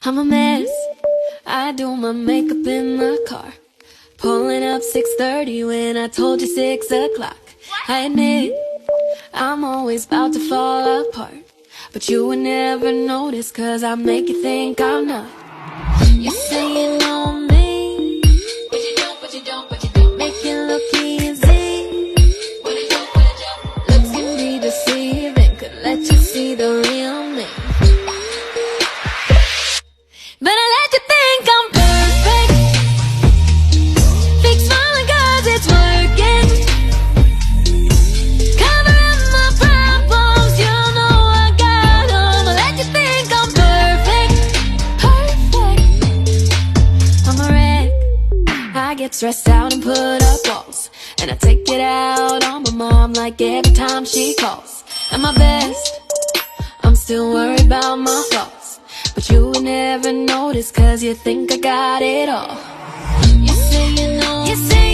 I'm a mess. I do my makeup in the car. Pulling up 6:30 when I told you 6 o'clock. I admit, I'm always about to fall apart, but you would never notice, cause I make you think I'm not. You say you know me, but you don't, but you don't, but you don't. Make it look easy, but you don't, but you don't. Looks can be deceiving, could let you see the real me. But I let you think I'm perfect. Fake smiling cause it's working. Cover up my problems, you know I got them. I let you think I'm perfect. Perfect. I'm a wreck. I get stressed out and put up walls, and I take it out on my mom like every time she calls. At my best, I'm still worried about my flaws, but you would never notice, cause you think I got it all. You say you know, you say